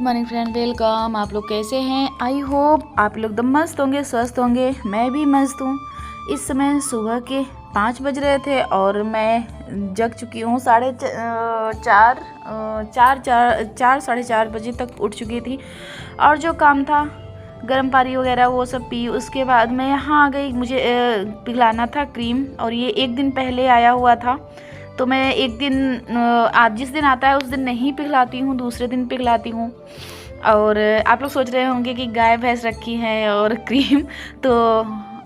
Morning friend, welcome. आप लोग कैसे हैं? आई होप आप लोग एकदम मस्त होंगे, स्वस्थ होंगे। मैं भी मस्त हूँ। इस समय सुबह के 5 बज रहे थे और मैं जग चुकी हूँ। चार साढ़े चार बजे तक उठ चुकी थी और जो काम था गर्म पानी वगैरह वो सब पी। उसके बाद मैं यहाँ आ गई। मुझे पिघलाना था क्रीम और ये एक दिन पहले आया हुआ था, तो मैं एक दिन आज जिस दिन आता है उस दिन नहीं पिघलाती हूँ, दूसरे दिन पिघलाती हूँ। और आप लोग सोच रहे होंगे कि गाय भैंस रखी है और क्रीम, तो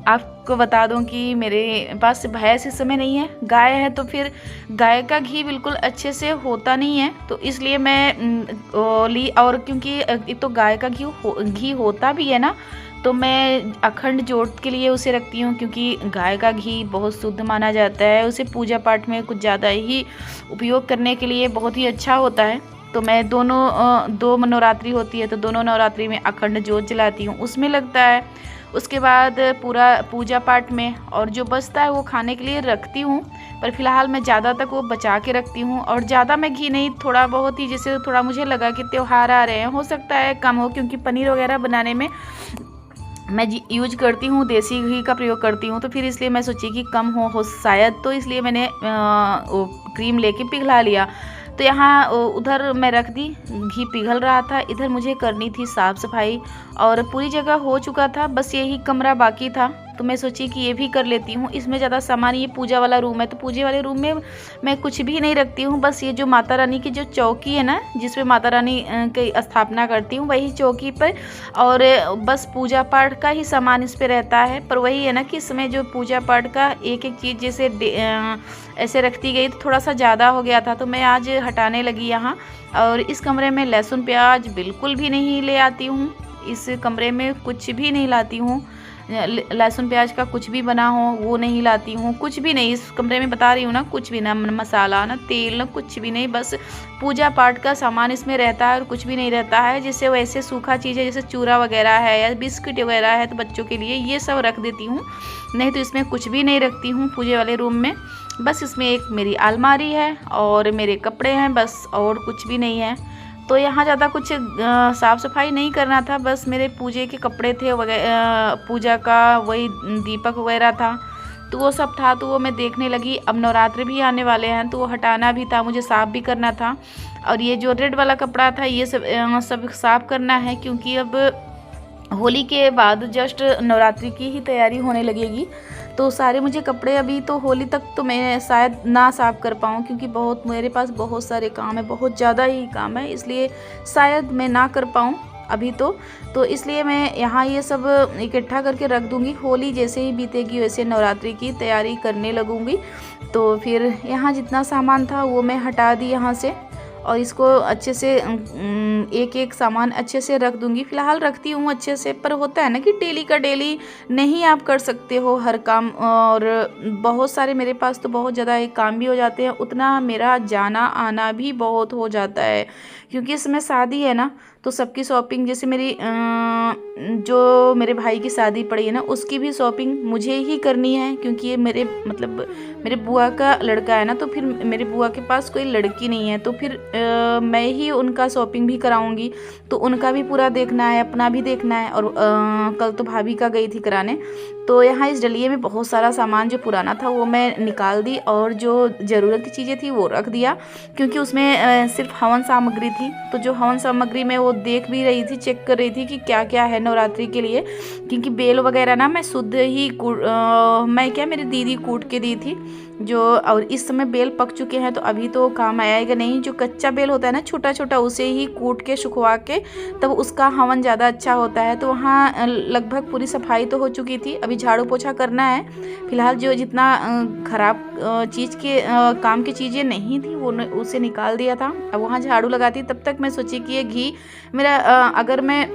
आपको बता दूं कि मेरे पास भैंस इस समय नहीं है, गाय है। तो फिर गाय का घी बिल्कुल अच्छे से होता नहीं है, तो इसलिए मैं ली। और क्योंकि एक तो गाय का घी होता भी है ना, तो मैं अखंड जोत के लिए उसे रखती हूँ, क्योंकि गाय का घी बहुत शुद्ध माना जाता है। उसे पूजा पाठ में कुछ ज़्यादा ही उपयोग करने के लिए बहुत ही अच्छा होता है। तो मैं दो नवरात्रि होती है, तो दोनों नवरात्रि में अखंड जोत जलाती हूँ, उसमें लगता है। उसके बाद पूरा पूजा पाठ में और जो बचता है वो खाने के लिए रखती हूँ, पर फिलहाल मैं ज़्यादा तक वो बचा के रखती हूँ। और ज़्यादा मैं घी नहीं, थोड़ा बहुत ही, जैसे थोड़ा मुझे लगा कि त्यौहार आ रहे हैं, हो सकता है कम हो, क्योंकि पनीर वगैरह बनाने में मैं यूज करती हूँ, देसी घी का प्रयोग करती हूँ। तो फिर इसलिए मैं सोची कि कम हो शायद, तो इसलिए मैंने क्रीम लेके पिघला लिया। तो यहाँ उधर मैं रख दी, घी पिघल रहा था। इधर मुझे करनी थी साफ़ सफाई और पूरी जगह हो चुका था, बस यही कमरा बाकी था। तो मैं सोची कि ये भी कर लेती हूँ। इसमें ज़्यादा सामान, ये पूजा वाला रूम है, तो पूजे वाले रूम में मैं कुछ भी नहीं रखती हूँ। बस ये जो माता रानी की जो चौकी है ना, जिसपे माता रानी की स्थापना करती हूँ, वही चौकी पर, और बस पूजा पाठ का ही सामान इस पे रहता है। पर वही है ना कि इसमें जो पूजा पाठ का एक एक चीज़ जैसे ऐसे रखती गई, तो थोड़ा सा ज़्यादा हो गया था, तो मैं आज हटाने लगी यहाँ। और इस कमरे में लहसुन प्याज बिल्कुल भी नहीं ले आती हूँ, इस कमरे में कुछ भी नहीं लाती हूँ। लहसुन प्याज का कुछ भी बना हो वो नहीं लाती हूँ, कुछ भी नहीं इस कमरे में, बता रही हूँ ना, कुछ भी ना मसाला ना तेल ना कुछ भी नहीं, बस पूजा पाठ का सामान इसमें रहता है और कुछ भी नहीं रहता है। जैसे वैसे सूखा चीज़ें जैसे चूरा वगैरह है या बिस्किट वगैरह है, तो बच्चों के लिए ये सब रख देती हूँ, नहीं तो इसमें कुछ भी नहीं रखती हूँ पूजे वाले रूम में। बस इसमें एक मेरी अलमारी है और मेरे कपड़े हैं, बस, और कुछ भी नहीं है। तो यहाँ ज़्यादा कुछ साफ़ सफाई नहीं करना था, बस मेरे पूजे के कपड़े थे वगैरह, पूजा का वही दीपक वगैरह था, तो वो सब था। तो वो मैं देखने लगी। अब नवरात्रि भी आने वाले हैं, तो वो हटाना भी था, मुझे साफ़ भी करना था। और ये जो रेड वाला कपड़ा था, ये सब साफ़ करना है, क्योंकि अब होली के बाद जस्ट नवरात्रि की ही तैयारी होने लगेगी। तो सारे मुझे कपड़े अभी तो होली तक तो मैं शायद ना साफ़ कर पाऊँ, क्योंकि मेरे पास बहुत सारे काम है, बहुत ज़्यादा ही काम है, इसलिए शायद मैं ना कर पाऊँ अभी तो इसलिए मैं यहाँ ये सब इकट्ठा करके रख दूँगी। होली जैसे ही बीतेगी वैसे नवरात्रि की तैयारी करने लगूँगी। तो फिर यहाँ जितना सामान था वो मैं हटा दी यहाँ से, और इसको अच्छे से एक एक सामान अच्छे से रख दूंगी। फ़िलहाल रखती हूँ अच्छे से, पर होता है ना कि डेली का डेली नहीं आप कर सकते हो हर काम, और बहुत सारे मेरे पास तो बहुत ज़्यादा एक काम भी हो जाते हैं, उतना मेरा जाना आना भी बहुत हो जाता है, क्योंकि इसमें शादी है ना, तो सबकी शॉपिंग, जैसे जो मेरे भाई की शादी पड़ी है ना, उसकी भी शॉपिंग मुझे ही करनी है, क्योंकि ये मेरे बुआ का लड़का है ना, तो फिर मेरे बुआ के पास कोई लड़की नहीं है, तो फिर मैं ही उनका शॉपिंग भी कराऊंगी, तो उनका भी पूरा देखना है, अपना भी देखना है। और कल तो भाभी का गई थी कराने। तो यहाँ इस डलिए में बहुत सारा सामान जो पुराना था वो मैं निकाल दी, और जो ज़रूरत की चीज़ें थी वो रख दिया, क्योंकि उसमें सिर्फ हवन सामग्री थी। तो जो हवन सामग्री में वो देख भी रही थी, चेक कर रही थी कि क्या क्या है नवरात्रि के लिए, क्योंकि बेल वगैरह ना मैं शुद्ध ही मेरी दीदी कूट के दी थी जो, और इस समय बेल पक चुके हैं, तो अभी तो काम आएगा नहीं। जो कच्चा बेल होता है ना छोटा छोटा, उसे ही कूट के सुखवा के तब उसका हवन ज़्यादा अच्छा होता है। तो वहाँ लगभग पूरी सफाई तो हो चुकी थी, अभी झाड़ू पोछा करना है। फिलहाल जो जितना खराब चीज़ के काम की चीज़ें नहीं थी वो उसे निकाल दिया था। अब वहाँ झाड़ू लगाती, तब तक मैं सोची कि ये घी मेरा अगर मैं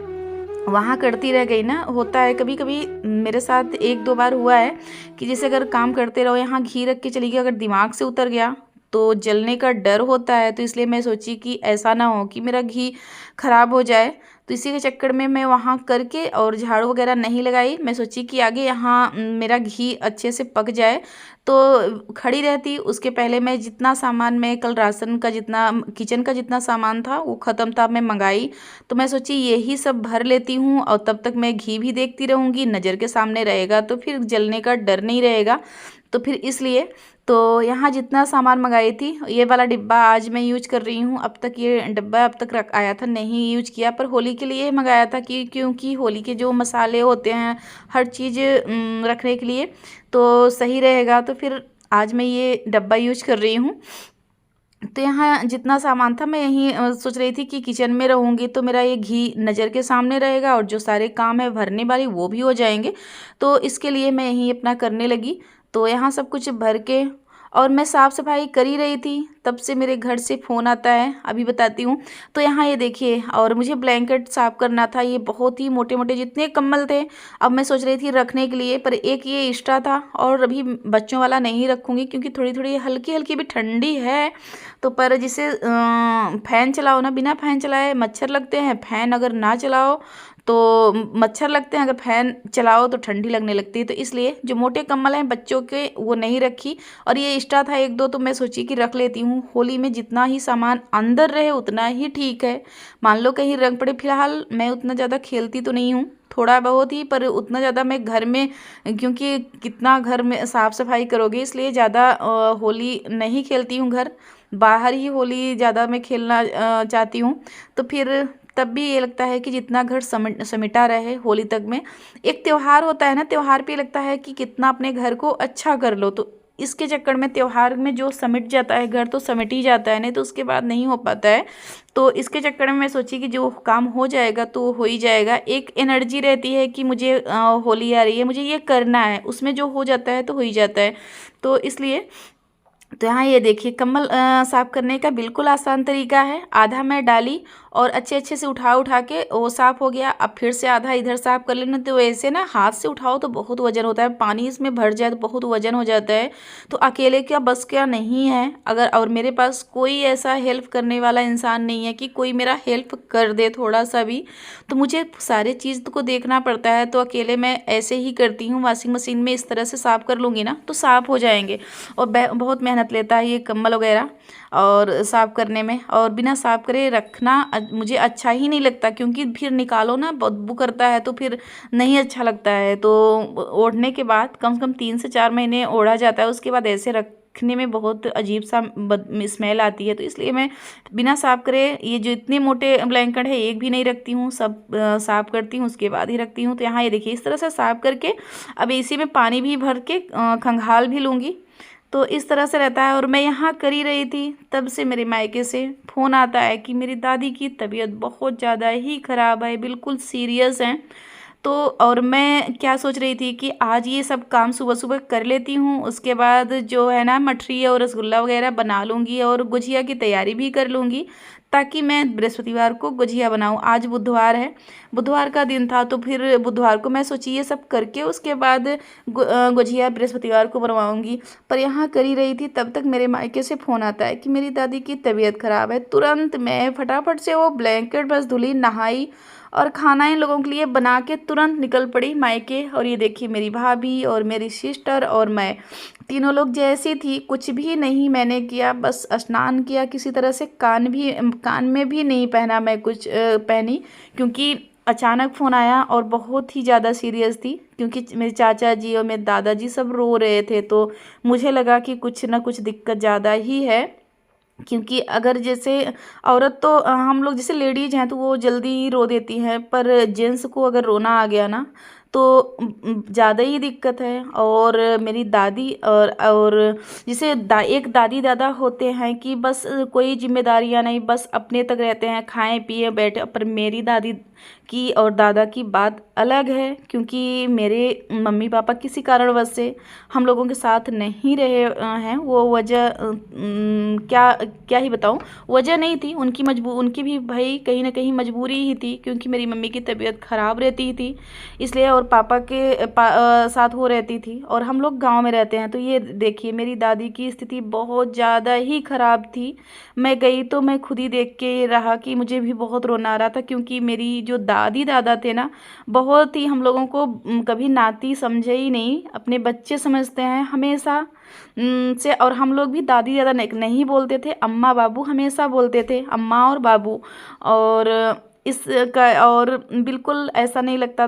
वहाँ करती रह गई ना, होता है कभी कभी मेरे साथ 1-2 बार हुआ है कि जैसे अगर काम करते रहो, यहाँ घी रख के चली गई, अगर दिमाग से उतर गया तो जलने का डर होता है, तो इसलिए मैं सोची कि ऐसा ना हो कि मेरा घी ख़राब हो जाए। तो इसी के चक्कर में मैं वहाँ करके और झाड़ू वगैरह नहीं लगाई। मैं सोची कि आगे यहाँ मेरा घी अच्छे से पक जाए तो खड़ी रहती। उसके पहले मैं जितना सामान, मैं कल राशन का जितना, किचन का जितना सामान था वो ख़त्म था, मैं मंगाई। तो मैं सोची यही सब भर लेती हूँ और तब तक मैं घी भी देखती रहूँगी, नज़र के सामने रहेगा तो फिर जलने का डर नहीं रहेगा। तो फिर इसलिए तो यहाँ जितना सामान मंगाई थी, ये वाला डिब्बा आज मैं यूज कर रही हूँ। अब तक ये डिब्बा अब तक आया था, नहीं यूज किया, पर होली के लिए मंगाया था कि क्योंकि होली के जो मसाले होते हैं हर चीज़ रखने के लिए तो सही रहेगा। तो फिर आज मैं ये डब्बा यूज कर रही हूँ। तो यहाँ जितना सामान था मैं यहीं सोच रही थी कि किचन में रहूँगी तो मेरा ये घी नज़र के सामने रहेगा और जो सारे काम है भरने वाली वो भी हो जाएंगे। तो इसके लिए मैं यहीं अपना करने लगी। तो यहाँ सब कुछ भर के और मैं साफ़ सफाई कर ही रही थी, तब से मेरे घर से फ़ोन आता है, अभी बताती हूँ। तो यहाँ ये देखिए, और मुझे ब्लैंकेट साफ़ करना था। ये बहुत ही मोटे मोटे जितने कंबल थे, अब मैं सोच रही थी रखने के लिए, पर एक ये एक्स्ट्रा था और अभी बच्चों वाला नहीं रखूँगी क्योंकि थोड़ी थोड़ी हल्की हल्की भी ठंडी है। तो पर जिसे फ़ैन चलाओ ना, बिना फ़ैन चलाए मच्छर लगते हैं, फ़ैन अगर ना चलाओ तो मच्छर लगते हैं, अगर फ़ैन चलाओ तो ठंडी लगने लगती है। तो इसलिए जो मोटे कंबल हैं बच्चों के वो नहीं रखी, और ये एक्स्ट्रा था एक दो, तो मैं सोची कि रख लेती हूँ। होली में जितना ही सामान अंदर रहे उतना ही ठीक है, मान लो कहीं रंग पड़े। फिलहाल मैं उतना ज़्यादा खेलती तो नहीं हूँ, थोड़ा बहुत ही, पर उतना ज़्यादा मैं घर में, क्योंकि कितना घर में साफ़ सफाई करोगे, इसलिए ज़्यादा होली नहीं खेलती हूँ। घर बाहर ही होली ज़्यादा मैं खेलना चाहती हूँ। तो फिर तब भी ये लगता है कि जितना घर समिटा रहे होली तक में। एक त्यौहार होता है ना, त्यौहार पे लगता है कि कितना अपने घर को अच्छा कर लो, तो इसके चक्कर में त्यौहार में जो समिट जाता है घर तो समिट ही जाता है, नहीं तो उसके बाद नहीं हो पाता है। तो इसके चक्कर में मैं सोची कि जो काम हो जाएगा तो हो ही जाएगा। एक एनर्जी रहती है कि मुझे होली आ रही है, मुझे ये करना है, उसमें जो हो जाता है तो हो ही जाता है। तो इसलिए तो यहाँ ये देखिए, कम्बल साफ़ करने का बिल्कुल आसान तरीका है। आधा मैं डाली और अच्छे अच्छे से उठा के वो साफ़ हो गया। अब फिर से आधा इधर साफ़ कर लेना। तो ऐसे ना हाथ से उठाओ तो बहुत वजन होता है, पानी इसमें भर जाए तो बहुत वजन हो जाता है। तो अकेले क्या बस क्या नहीं है अगर, और मेरे पास कोई ऐसा हेल्प करने वाला इंसान नहीं है कि कोई मेरा हेल्प कर दे थोड़ा सा भी, तो मुझे सारे चीज़ को देखना पड़ता है। तो अकेले मैं ऐसे ही करती हूँ, वॉशिंग मशीन में इस तरह से साफ़ कर लूँगी ना तो साफ़ हो जाएंगे। और बहुत मेहनत लेता है ये कम्बल वगैरह और साफ़ करने में, और बिना साफ़ करे रखना मुझे अच्छा ही नहीं लगता, क्योंकि फिर निकालो ना बदबू करता है तो फिर नहीं अच्छा लगता है। तो ओढ़ने के बाद कम से कम 3 से 4 महीने ओढ़ा जाता है, उसके बाद ऐसे रखने में बहुत अजीब सा स्मेल आती है। तो इसलिए मैं बिना साफ़ करे ये जो इतने मोटे ब्लैंकेट है एक भी नहीं रखती हूँ, सब साफ़ करती हूँ उसके बाद ही रखती हूँ। तो यहाँ ये देखिए इस तरह से साफ़ करके अब इसी में पानी भी भर के खंगाल भी लूँगी। तो इस तरह से रहता है। और मैं यहाँ कर ही रही थी, तब से मेरे मायके से फ़ोन आता है कि मेरी दादी की तबीयत बहुत ज़्यादा ही ख़राब है, बिल्कुल सीरियस है। तो और मैं क्या सोच रही थी कि आज ये सब काम सुबह सुबह कर लेती हूँ, उसके बाद जो है ना मठरी और रसगुल्ला वगैरह बना लूँगी और गुजिया की तैयारी भी कर लूँगी, ताकि मैं बृहस्पतिवार को गुजिया बनाऊँ। आज बुधवार है, बुधवार का दिन था, तो फिर बुधवार को मैं सोची ये सब करके उसके बाद गुजिया बृहस्पतिवार को बनवाऊँगी। पर यहाँ कर ही रही थी, तब तक मेरे मायके से फ़ोन आता है कि मेरी दादी की तबीयत ख़राब है। तुरंत मैं फटाफट से वो ब्लैंकेट बस धुली, नहाई और खाना इन लोगों के लिए बना के तुरंत निकल पड़ी मायके। और ये देखिए मेरी भाभी और मेरी सिस्टर और मैं तीनों लोग जैसी थी, कुछ भी नहीं मैंने किया, बस स्नान किया किसी तरह से। कान में भी नहीं पहना मैं कुछ पहनी, क्योंकि अचानक फ़ोन आया और बहुत ही ज़्यादा सीरियस थी, क्योंकि मेरे चाचा जी और मेरे दादाजी सब रो रहे थे। तो मुझे लगा कि कुछ ना कुछ दिक्कत ज़्यादा ही है, क्योंकि अगर जैसे औरत तो हम लोग जैसे लेडीज हैं तो वो जल्दी रो देती हैं, पर जेंट्स को अगर रोना आ गया ना तो ज़्यादा ही दिक्कत है। और मेरी दादी और जैसे एक दादी दादा होते हैं कि बस कोई जिम्मेदारियां नहीं, बस अपने तक रहते हैं, खाएं पिए बैठे। पर मेरी दादी की और दादा की बात अलग है, क्योंकि मेरे मम्मी पापा किसी कारणवश से हम लोगों के साथ नहीं रहे हैं। वो वजह क्या क्या ही बताऊं, वजह नहीं थी उनकी, उनकी भी भाई कहीं ना कहीं मजबूरी ही थी, क्योंकि मेरी मम्मी की तबीयत ख़राब रहती थी इसलिए, और पापा के साथ वो रहती थी, और हम लोग गांव में रहते हैं। तो ये देखिए मेरी दादी की स्थिति बहुत ज़्यादा ही ख़राब थी। मैं गई तो मैं खुद ही देख के रहा कि मुझे भी बहुत रोना आ रहा था, क्योंकि मेरी जो दादी दादा थे ना, बहुत ही हम लोगों को कभी नाती समझे ही नहीं, अपने बच्चे समझते हैं हमेशा से। और हम लोग भी दादी दादा नहीं बोलते थे, अम्मा बाबू हमेशा बोलते थे, अम्मा और बाबू। और इसका और बिल्कुल ऐसा नहीं लगता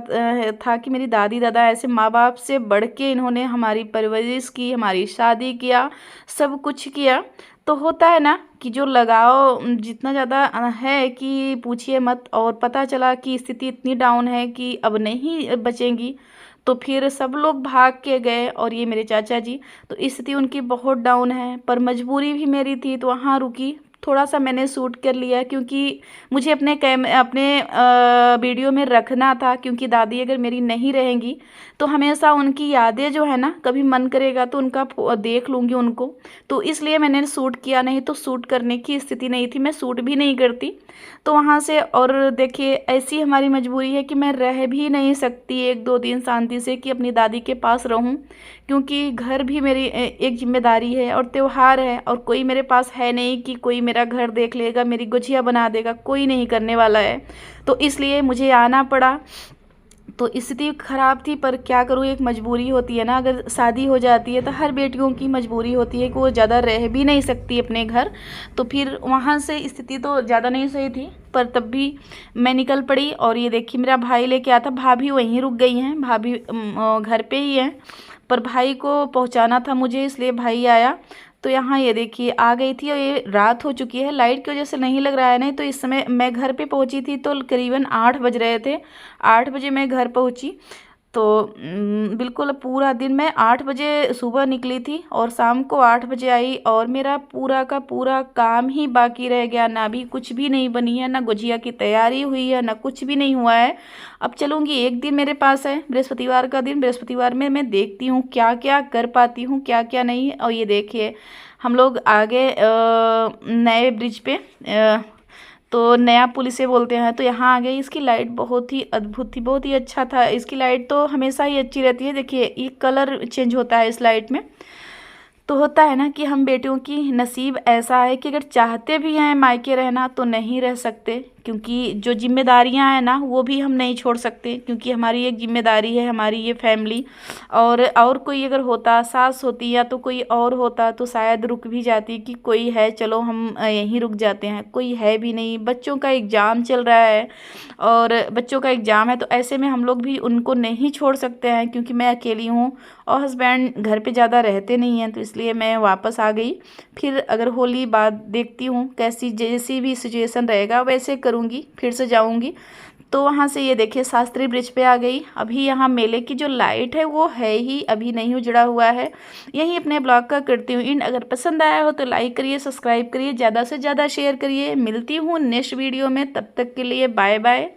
था कि मेरी दादी दादा ऐसे माँ बाप से बढ़ के इन्होंने हमारी परवरिश की, हमारी शादी किया, सब कुछ किया। तो होता है ना कि जो लगाव जितना ज़्यादा है कि पूछिए मत। और पता चला कि स्थिति इतनी डाउन है कि अब नहीं बचेंगी, तो फिर सब लोग भाग के गए। और ये मेरे चाचा जी, तो स्थिति उनकी बहुत डाउन है, पर मजबूरी भी मेरी थी तो वहाँ रुकी। थोड़ा सा मैंने शूट कर लिया, क्योंकि मुझे अपने वीडियो में रखना था, क्योंकि दादी अगर मेरी नहीं रहेंगी तो हमेशा उनकी यादें जो है ना, कभी मन करेगा तो उनका देख लूँगी उनको। तो इसलिए मैंने शूट किया, नहीं तो शूट करने की स्थिति नहीं थी, मैं शूट भी नहीं करती। तो वहाँ से, और देखिए ऐसी हमारी मजबूरी है कि मैं रह भी नहीं सकती 1-2 दिन शांति से कि अपनी दादी के पास रहूँ, क्योंकि घर भी मेरी एक जिम्मेदारी है और त्योहार है, और कोई मेरे पास है नहीं कि कोई मेरा घर देख लेगा, मेरी गुजिया बना देगा, कोई नहीं करने वाला है। तो इसलिए मुझे आना पड़ा। तो स्थिति खराब थी, पर क्या करूँ, एक मजबूरी होती है ना, अगर शादी हो जाती है तो हर बेटियों की मजबूरी होती है कि वो ज़्यादा रह भी नहीं सकती अपने घर। तो फिर वहाँ से स्थिति तो ज़्यादा नहीं सही थी, पर तब भी मैं निकल पड़ी। और ये देखिए मेरा भाई लेके आता, भाभी वहीं रुक गई हैं, भाभी घर पे ही हैं, पर भाई को पहुँचाना था मुझे, इसलिए भाई आया। तो यहाँ ये देखिए आ गई थी, और ये रात हो चुकी है, लाइट की वजह से नहीं लग रहा है। नहीं तो इस समय मैं घर पे पहुँची थी तो करीबन 8 बज रहे थे, 8 बजे मैं घर पहुँची। तो बिल्कुल पूरा दिन मैं 8 बजे सुबह निकली थी और शाम को 8 बजे आई, और मेरा पूरा का पूरा काम ही बाकी रह गया, ना भी कुछ भी नहीं बनी है, ना गुजिया की तैयारी हुई है, ना कुछ भी नहीं हुआ है। अब चलूँगी, एक दिन मेरे पास है, बृहस्पतिवार का दिन, बृहस्पतिवार में मैं देखती हूँ क्या क्या कर पाती हूँ, क्या क्या नहीं। और ये देखिए हम लोग आगे नए ब्रिज पे तो नया पुल इसे बोलते हैं, तो यहाँ आ गई। इसकी लाइट बहुत ही अद्भुत थी, बहुत ही अच्छा था। इसकी लाइट तो हमेशा ही अच्छी रहती है। देखिए ये कलर चेंज होता है इस लाइट में। तो होता है ना कि हम बेटियों की नसीब ऐसा है कि अगर चाहते भी हैं मायके रहना तो नहीं रह सकते, क्योंकि जो जिम्मेदारियां हैं ना वो भी हम नहीं छोड़ सकते, क्योंकि हमारी एक जिम्मेदारी है, हमारी ये फैमिली। और कोई अगर होता, सास होती या तो कोई और होता, तो शायद रुक भी जाती कि कोई है चलो हम यहीं रुक जाते हैं। कोई है भी नहीं, बच्चों का एग्ज़ाम चल रहा है, और बच्चों का एग्ज़ाम है, तो ऐसे में हम लोग भी उनको नहीं छोड़ सकते हैं, क्योंकि मैं अकेली हूँ और हस्बैंड घर पे ज़्यादा रहते नहीं हैं। तो इसलिए मैं वापस आ गई। फिर अगर होली बाद देखती हूँ कैसी, जैसी भी सिचुएशन रहेगा वैसे करूँगी, फिर से जाऊँगी। तो वहाँ से ये देखिए शास्त्री ब्रिज पे आ गई। अभी यहाँ मेले की जो लाइट है वो है ही, अभी नहीं उजड़ा हुआ है। यही अपने ब्लॉग का करती हूँ इन। अगर पसंद आया हो तो लाइक करिए, सब्सक्राइब करिए, ज़्यादा से ज़्यादा शेयर करिए। मिलती हूँ नेक्स्ट वीडियो में, तब तक के लिए बाय बाय।